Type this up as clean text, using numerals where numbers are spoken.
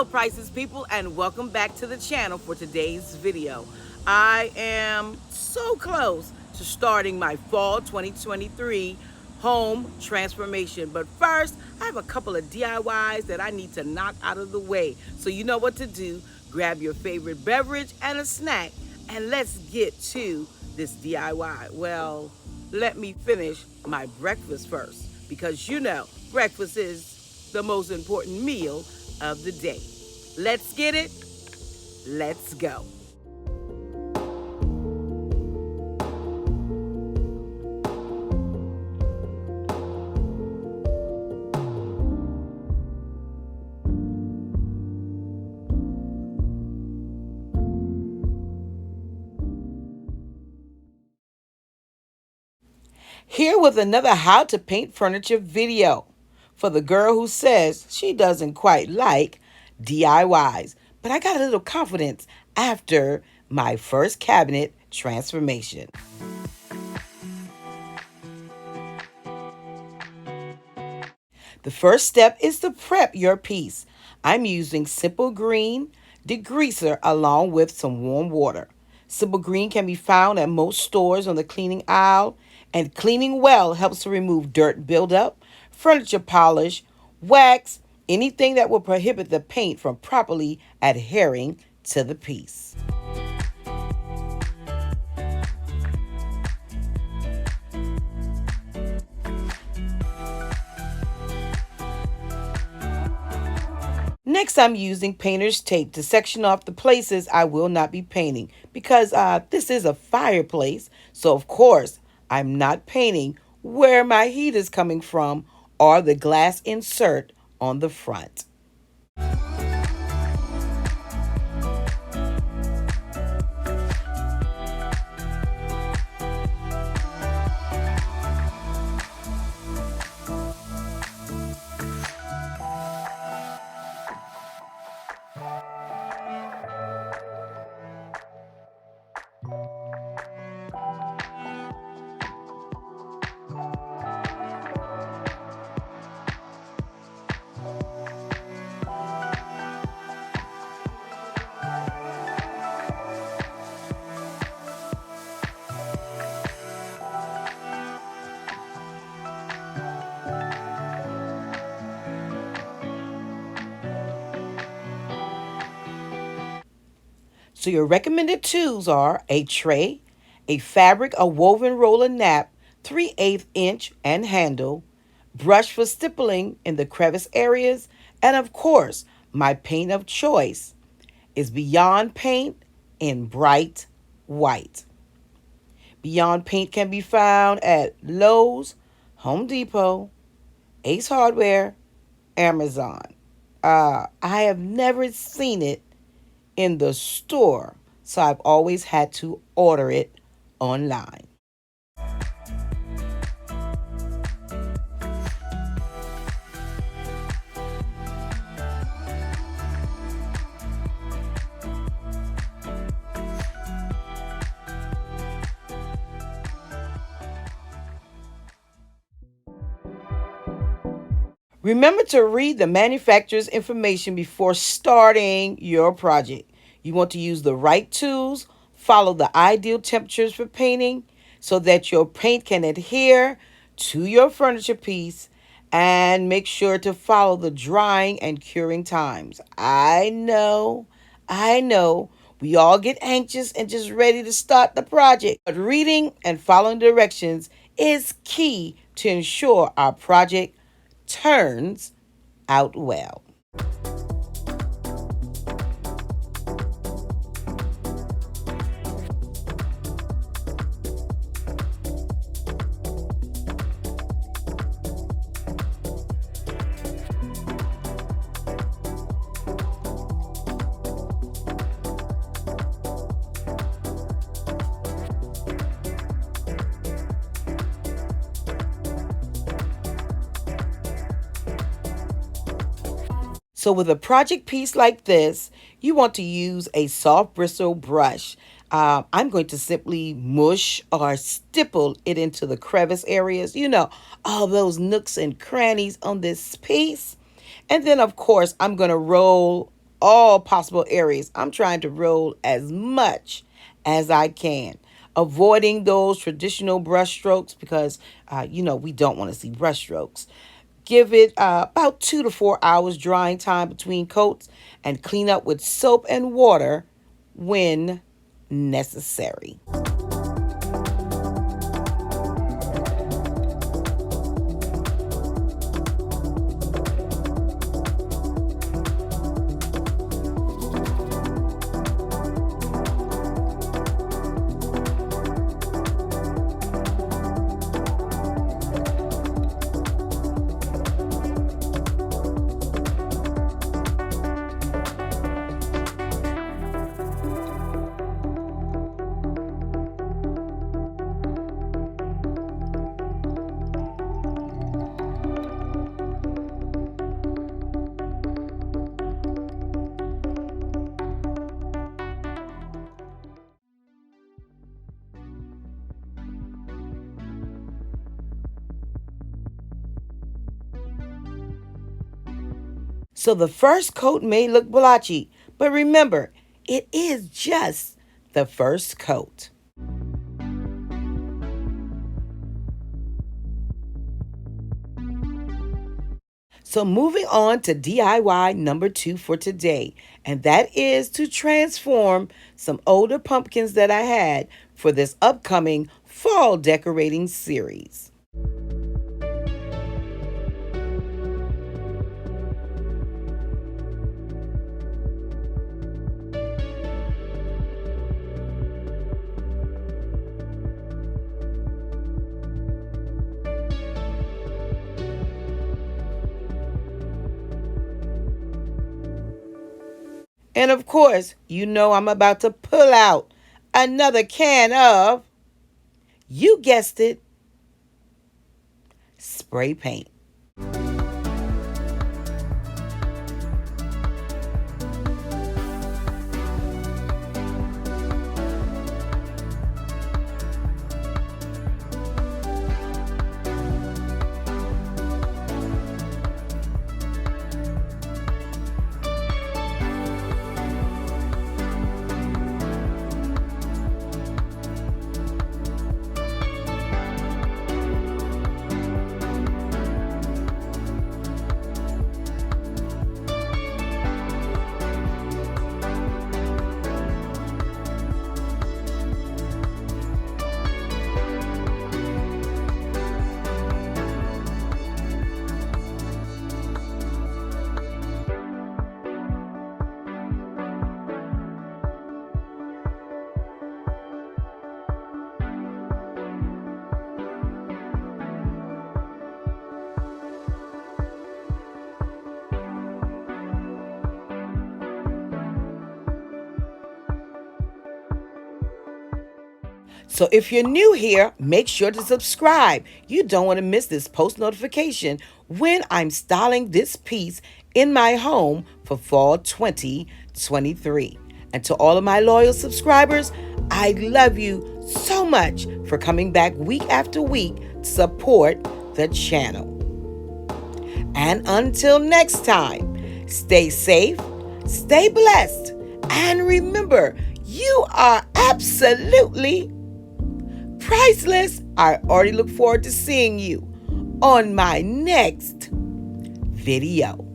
Hello Priceless people, and welcome back to the channel for today's video. I am so close to starting my fall 2023 home transformation, but first I have a couple of DIYs that I need to knock out of the way. So you know what to do. Grab your favorite beverage and a snack, and let's get to this DIY. Well, let me finish my breakfast first, because you know breakfast is the most important meal of the day. Let's get it. Let's go. Here with another how to paint furniture video for the girl who says she doesn't quite like DIYs. But I got a little confidence after my first cabinet transformation. The first step is to prep your piece. I'm using Simple Green degreaser along with some warm water. Simple Green can be found at most stores on the cleaning aisle, and cleaning well helps to remove dirt buildup, furniture polish, wax, anything that will prohibit the paint from properly adhering to the piece. Next, I'm using painter's tape to section off the places I will not be painting, because this is a fireplace, so of course I'm not painting where my heat is coming from or the glass insert on the front. So your recommended tools are a tray, a fabric or woven roller nap, 3/8 inch and handle, brush for stippling in the crevice areas, and of course, my paint of choice is Beyond Paint in bright white. Beyond Paint can be found at Lowe's, Home Depot, Ace Hardware, Amazon. I have never seen it in the store, so I've always had to order it online. Remember to read the manufacturer's information before starting your project. You want to use the right tools, follow the ideal temperatures for painting so that your paint can adhere to your furniture piece, and make sure to follow the drying and curing times. I know, we all get anxious and just ready to start the project, but reading and following directions is key to ensure our project turns out well. So with a project piece like this, you want to use a soft bristle brush. I'm going to simply mush or stipple it into the crevice areas, all those nooks and crannies on this piece. And then, of course, I'm going to roll all possible areas. I'm trying to roll as much as I can, avoiding those traditional brush strokes because, we don't want to see brush strokes. Give it about 2 to 4 hours drying time between coats and clean up with soap and water when necessary. So the first coat may look blotchy, but remember, it is just the first coat. So moving on to DIY number 2 for today, and that is to transform some older pumpkins that I had for this upcoming fall decorating series. And of course, I'm about to pull out another can of, you guessed it, spray paint. So if you're new here, make sure to subscribe. You don't want to miss this post notification when I'm styling this piece in my home for fall 2023. And to all of my loyal subscribers, I love you so much for coming back week after week to support the channel. And until next time, stay safe, stay blessed, and remember, you are absolutely priceless. I already look forward to seeing you on my next video.